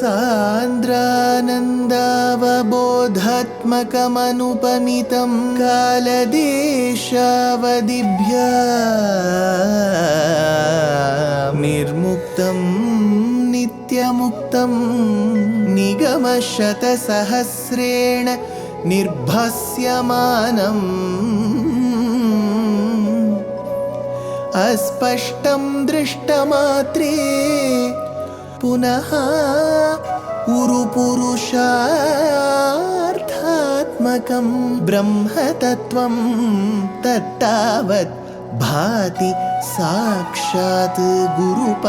सान्द्रानन्दावबोधात्मकमनुपमितं कालदेशावदिभ्या निर्मुक्तं नित्यमुक्तं निगमशतसहस्रेण निर्भास्यमानम् अस्पष्टं दृष्टमात्रे पुनः उरुपुरुषार्थात्मकं ब्रह्मतत्त्वं तत्तावत् भाति साक्षात् गुरुपवनपुरे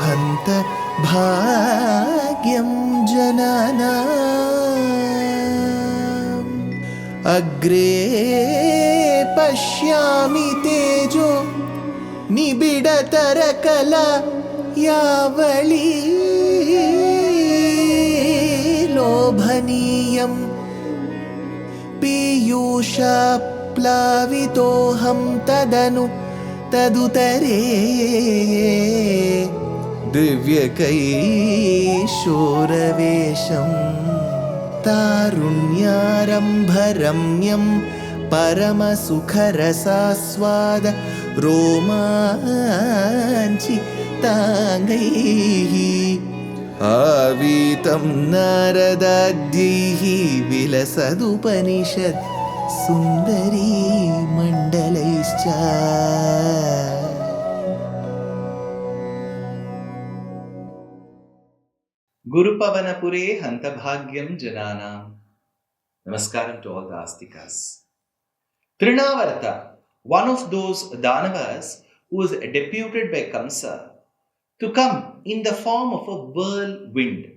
हन्त भाग्यं जनानाम् अग्रे पश्यामि तेजो निबिडतरकला यावली लोभनीयं पीयूषाप्लावितोऽहं तदुतरे दिव्यकैशोरवेशं तारुण्यारम्भरम्यं परमसुखरसास्वाद रोमाञ्चिताङ्गैः आवीतं नारदाद्यैः विलसदुपनिषत् सुन्दरी मण्डलैश्च Gurupavanapure Hantabhagyam Jananam. Namaskaram to all the Astikas. Trinavarta, one of those Danavas who was deputed by Kamsa to come in the form of a whirlwind.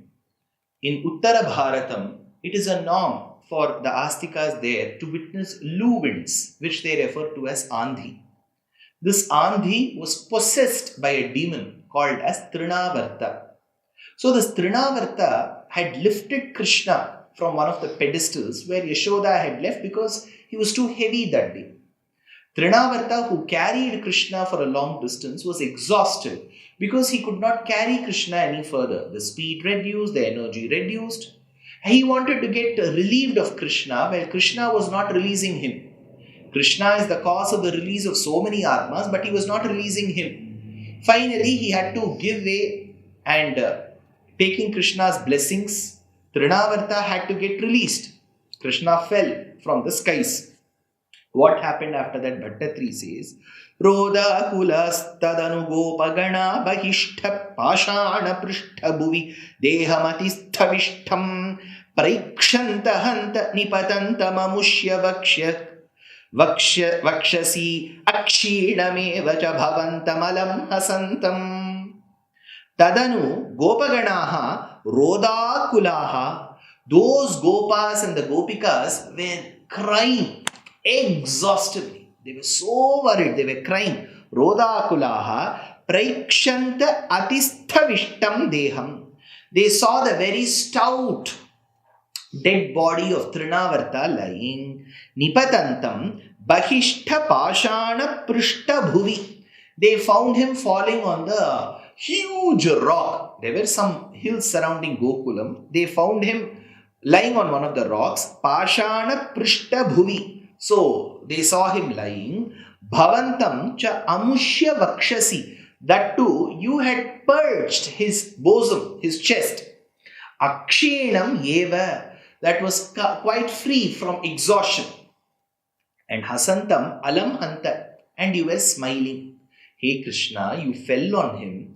In Uttara Bharatam, it is a norm for the Astikas there to witness loo winds, which they refer to as Andhi. This Andhi was possessed by a demon called as Trinavarta. So this Trinavarta had lifted Krishna from one of the pedestals where Yashoda had left because he was too heavy that day. Trinavarta, who carried Krishna for a long distance, was exhausted because he could not carry Krishna any further. The speed reduced, the energy reduced. He wanted to get relieved of Krishna while Krishna was not releasing him. Krishna is the cause of the release of so many Atmas, but he was not releasing him. Finally, he had to give way and taking Krishna's blessings, Trinavarta had to get released. Krishna fell from the skies. What happened after that? Bhaṭṭatiri says, Roda kulas tadanu gopagana bahishta pashana prishta bhuvi dehamatisthavishtam parikshanta hanta nipatanta mamushya vakshasi akshinameva cha bhavantamalam hasantam. Tadanu gopaganaha rodakulaha. Those gopas and the gopikas were crying exhaustively. They were so worried, they were crying. Rodakulaha praikshanta atisthavishtam deham. They saw the very stout dead body of Trinavarta lying. Nipatantam bahishta pashana prishta bhuvi. They found him falling on the huge rock. There were some hills surrounding Gokulam. They found him lying on one of the rocks. Pashana prishta bhuvi. So they saw him lying. Bhavantam cha amushya vakshasi. That too, you had purged his bosom, his chest. Akshinam eva. That was quite free from exhaustion. And hasantam alam hanta. And you were smiling. Hey Krishna, you fell on him.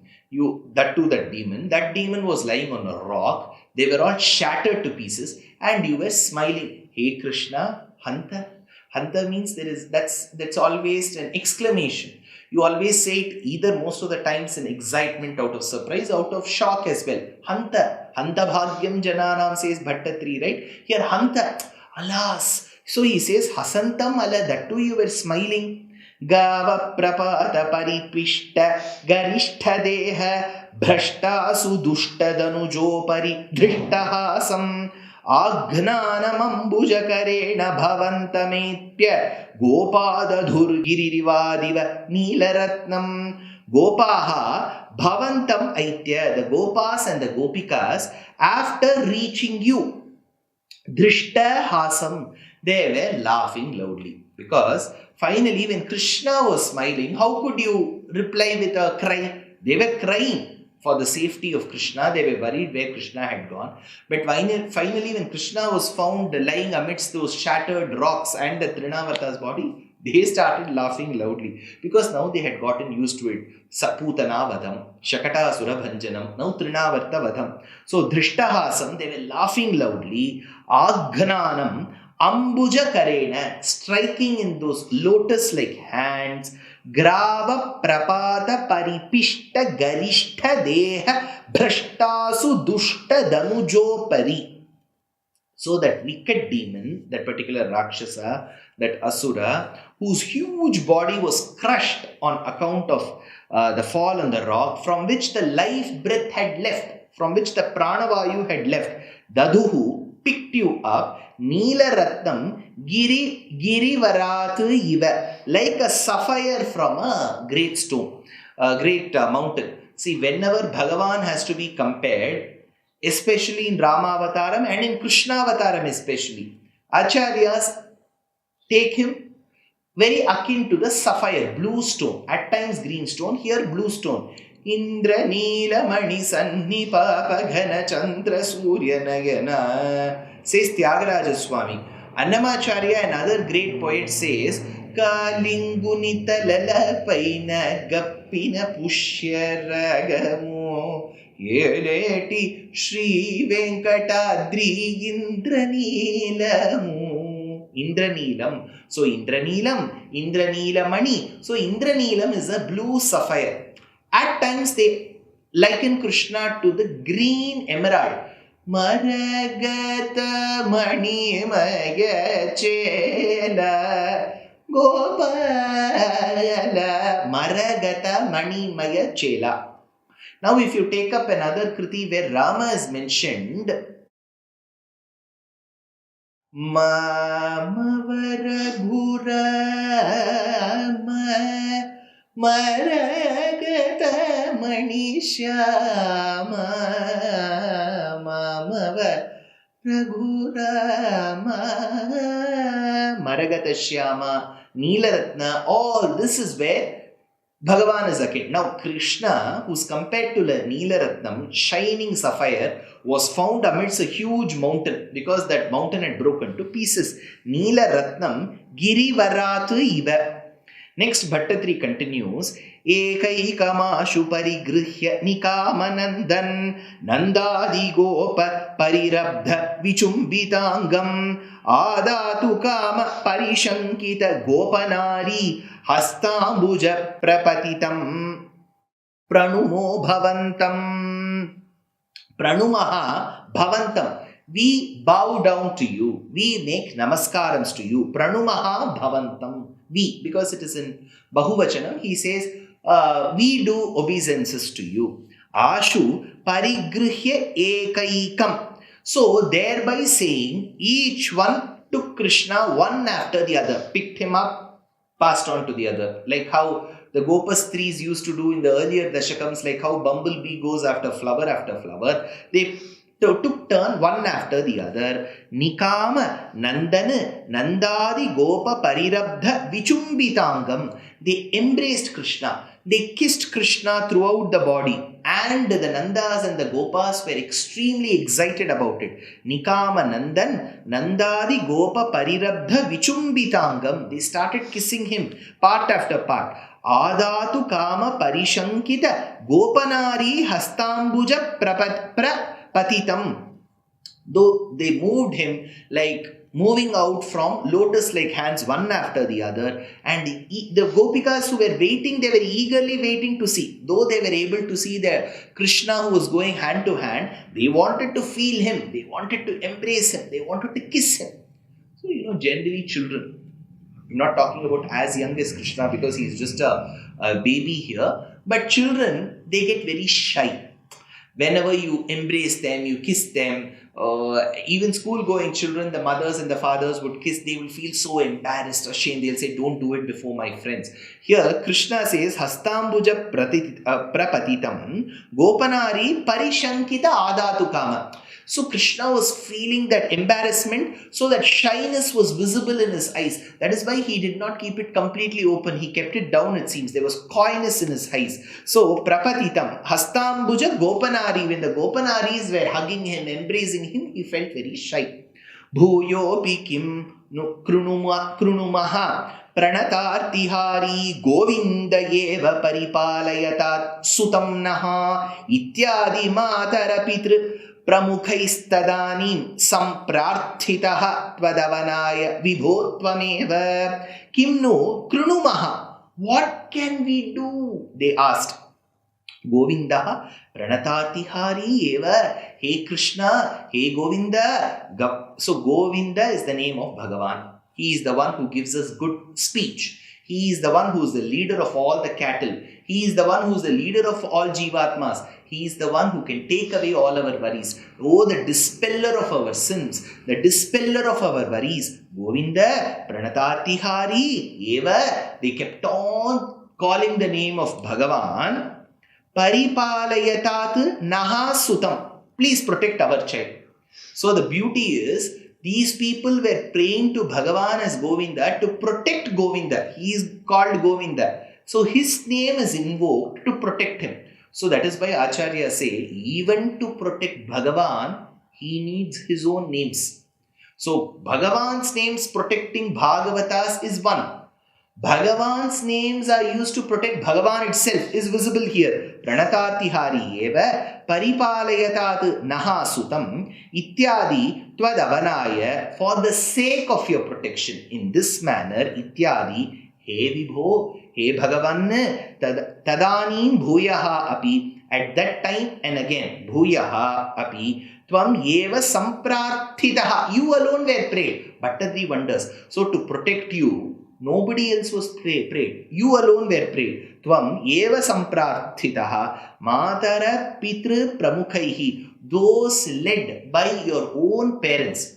That demon. That demon was lying on a rock. They were all shattered to pieces. And you were smiling. Hey Krishna, hanta. Hanta means that's always an exclamation. You always say it either most of the times in excitement, out of surprise, out of shock as well. Hanta. Hanta bhagyam jananam says Bhaṭṭatiri, right? Here hanta. Alas. So he says hasantam ala. That too you were smiling. Gava prapata paripishta garishtha deha bhrashtasu dushtadhanujopari drishtahasam agnanamambujakarena bhavantamepya gopadadhurgiririvadiva neelaratnam Gopaha bhavantam aitya. The Gopas and the Gopikas, after reaching you, drishta hasam, they were laughing loudly. Because finally, when Krishna was smiling, how could you reply with a cry? They were crying for the safety of Krishna. They were worried where Krishna had gone. But finally, when Krishna was found lying amidst those shattered rocks and the Trinavarta's body, they started laughing loudly. Because now they had gotten used to it. Saputana vadam, Shakata surabhanjanam, now Trinavarta vadam. So drishtahasam, they were laughing loudly. Aghananam, ambuja karena, striking in those lotus-like hands. Grava prapata paripishta garishta deha bhrashtasu dushta danujo pari. So that wicked demon, that particular Rakshasa, that Asura, whose huge body was crushed on account of the fall on the rock, from which the life breath had left, from which the pranavayu had left, Daduhu picked you up, Neela Ratnam Girivarat Iva, like a sapphire from a great stone, a great mountain. See, whenever Bhagavan has to be compared, especially in Rama Avataram and in Krishna Avataram especially, Acharyas take him very akin to the sapphire, blue stone, at times green stone, here blue stone. Indra Neela Mani Sanni Papa Ghana Chandra Surya Nagana, says Tyagaraja Swami. Annamacharya, another great poet, says Kalingunita Lala Paina Gappina Pushya Ragamu Yeleti Shri Venkatadri Indranilamu. Indranilam. So Indranilam, Indranilamani. So Indranilam is a blue sapphire. At times they liken Krishna to the green emerald. Maragata mani maya chela Gopala Maragata mani maya chela. Now if you take up another kriti where Rama is mentioned, Mamavara Gurama Maragata Manishama Mamava Raghurama Maragata Shyama Neelaratna, all this is where Bhagavan is akin. Now Krishna, who's compared to the Neelaratnam, shining sapphire, was found amidst a huge mountain because that mountain had broken to pieces. Neelaratnam Girivaratu Iva. Next, Bhaṭṭatiri continues, Ekaikamashu parigrihya nikamanandan nandadi gopa parirabdha vichumbitangam adatu kama parishankita gopanari hastambuja prapatitam pranumo bhavantam. Pranumaha bhavantam. We bow down to you. We make namaskarams to you. Pranumaha bhavantam. We, because it is in Bahuvachanam, he says, we do obeisances to you. Ashu parigrihya ekaikam. So, thereby saying, each one took Krishna one after the other, picked him up, passed on to the other. Like how the Gopastris used to do in the earlier Dashakams, like how bumblebee goes after flower, they took turn one after the other. Nikama Nandana Nandadi Gopa Parirabdha Vichumbitangam. They embraced Krishna. They kissed Krishna throughout the body. And the Nandas and the Gopas were extremely excited about it. Nikama Nandan Nandadi Gopa Parirabdha Vichumbitangam. They started kissing him part after part. Adatu Kama Parishankita Gopanari Hastambuja Patitam. Though they moved him like moving out from lotus-like hands one after the other, and the Gopikas who were waiting, they were eagerly waiting to see. Though they were able to see the Krishna who was going hand to hand, they wanted to feel him, they wanted to embrace him, they wanted to kiss him. So, generally children, I'm not talking about as young as Krishna because he's just a baby here, but children, they get very shy. Whenever you embrace them, you kiss them, even school-going children, the mothers and the fathers would kiss, they will feel so embarrassed or ashamed. They'll say, don't do it before my friends. Here, Krishna says, Hastambuja prapatitam gopanari parishankita adatu kama. So Krishna was feeling that embarrassment, so that shyness was visible in his eyes. That is why he did not keep it completely open. He kept it down, it seems. There was coyness in his eyes. So prapatitam, hastambuja gopanari. When the gopanaris were hugging him, embracing him, he felt very shy. Bhuyopi kim krunumaha pranatartihari govinda eva paripalayatat sutam naha ityadi matarapitru pramukhaistadanīm samprarthitaha tvadavanaya vibhotvameva kim no krunumaha. What can we do? They asked. Govinda pranatartihari eva. Hey Krishna, hey Govinda. So Govinda is the name of Bhagavan. He is the one who gives us good speech. He is the one who is the leader of all the cattle. He is the one who is the leader of all jivatmas. He is the one who can take away all our worries. Oh, the dispeller of our sins, the dispeller of our worries. Govinda, Pranatartihari, Eva. They kept on calling the name of Bhagavan. Paripalayatat Naha Sutam. Please protect our child. So the beauty is, these people were praying to Bhagavan as Govinda to protect Govinda. He is called Govinda. So his name is invoked to protect him. So that is why Acharya say, even to protect Bhagavan, he needs his own names. So Bhagavan's names protecting Bhagavatas is one. Bhagavan's names are used to protect Bhagavan itself is visible here. Pranatartihari eva paripalayatat naha sutam ityadi tvadavanaya, for the sake of your protection. In this manner, ityadi, he vibho, he Bhagavan, tadanim bhuyaha api, at that time and again, bhuyaha api, tvam eva samprarthitaha, you alone were prayed. Bhaṭṭatiri wonders. So to protect you, nobody else was prayed. You alone were prayed. Tvam eva samprarthitaha matara pitru pramukhaihi, those led by your own parents.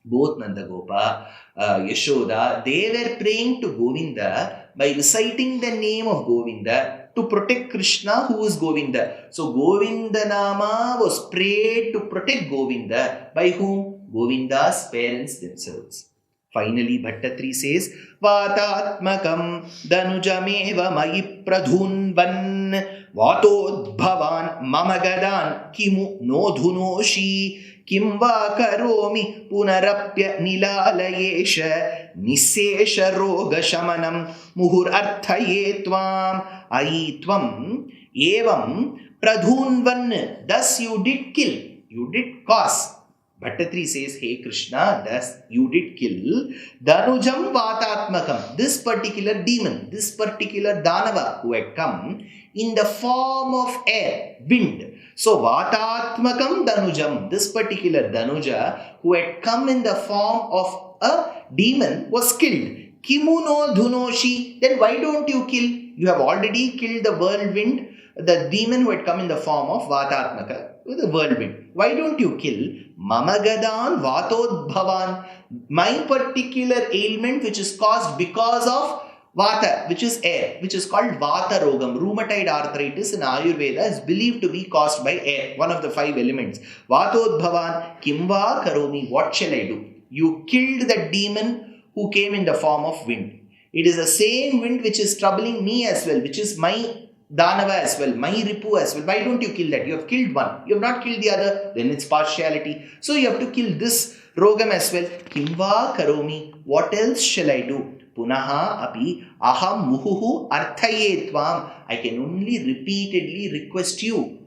Both Nandagopa, Yashoda, they were praying to Govinda by reciting the name of Govinda to protect Krishna, who is Govinda. So Govinda Nama was prayed to protect Govinda. By whom? Govinda's parents themselves. Finally, Bhaṭṭatiri says, Vatātmakam danujameva mayi pradhunvan vatodbhavan mamagadan kimu nodhunoshi kim va karomi punarapya nilalayesha nisesha roga shamanam muhur arthaye tvam ai tvam evam pradhunvan. Thus you did kill, you did cause. Bhaṭṭatiri says, hey Krishna, thus you did kill Danujam Vatātmakam, this particular demon, this particular Danava who had come in the form of air, wind. So Vatātmakam Danujam, this particular Danuja who had come in the form of a demon was killed. Kimuno Dhunoshi, then why don't you kill? You have already killed the whirlwind, the demon who had come in the form of Vatātmaka, the whirlwind. Why don't you kill Mamagadan Vatodbhavan, my particular ailment which is caused because of Vata, which is air, which is called Vata Rogam. Rheumatoid arthritis in Ayurveda is believed to be caused by air, one of the 5 elements. Vatodbhavan Kimva Karomi, what shall I do? You killed the demon who came in the form of wind. It is the same wind which is troubling me as well, which is my Danava as well, my Ripu as well. Why don't you kill that? You have killed one. You have not killed the other. Then it's partiality. So you have to kill this Rogam as well. Kimva Karomi. What else shall I do? Punaha api aham muhuhu arthaye tvam. I can only repeatedly request you.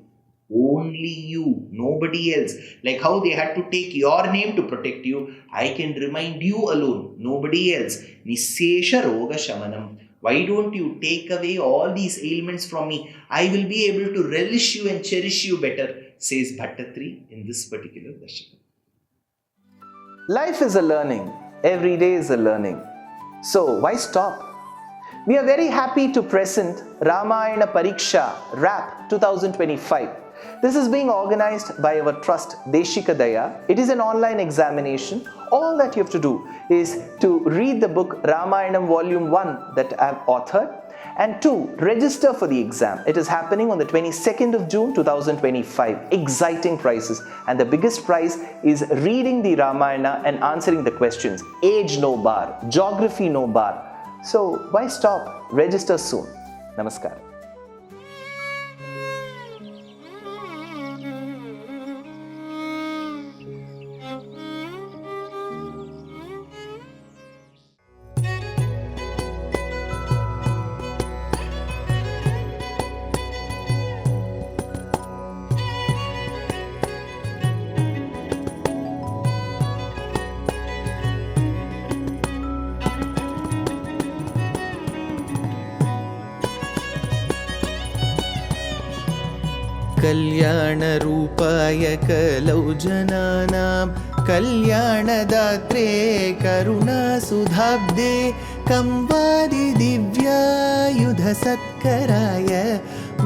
Only you. Nobody else. Like how they had to take your name to protect you, I can remind you alone. Nobody else. Nisesha roga shamanam. Why don't you take away all these ailments from me? I will be able to relish you and cherish you better, says Bhaṭṭatiri in this particular Dashakam. Life is a learning. Every day is a learning. So why stop? We are very happy to present Ramayana Pariksha Rap 2025. This is being organized by our trust Deshikadaya. It is an online examination. All that you have to do is to read the book Ramayanam Volume 1 that I have authored, and 2, register for the exam. It is happening on the 22nd of June 2025. Exciting prizes, and the biggest prize is reading the Ramayana and answering the questions. Age no bar, geography no bar. So why stop? Register soon. Namaskar. कल्याणरूपाय कलौ जनानां कल्याणदात्रे करुणासुधाब्दे कंवादिदिव्यायुधसत्कराय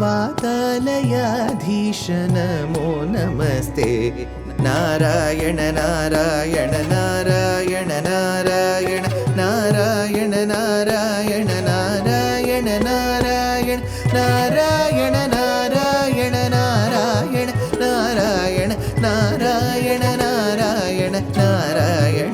वातालयाधीश नमो नमस्ते। नारायण नारायण नारायण नारायण नारायण नारायण नारायण नारायण नारायण नारायण नारायण नारायण नारायण नारायण नारायण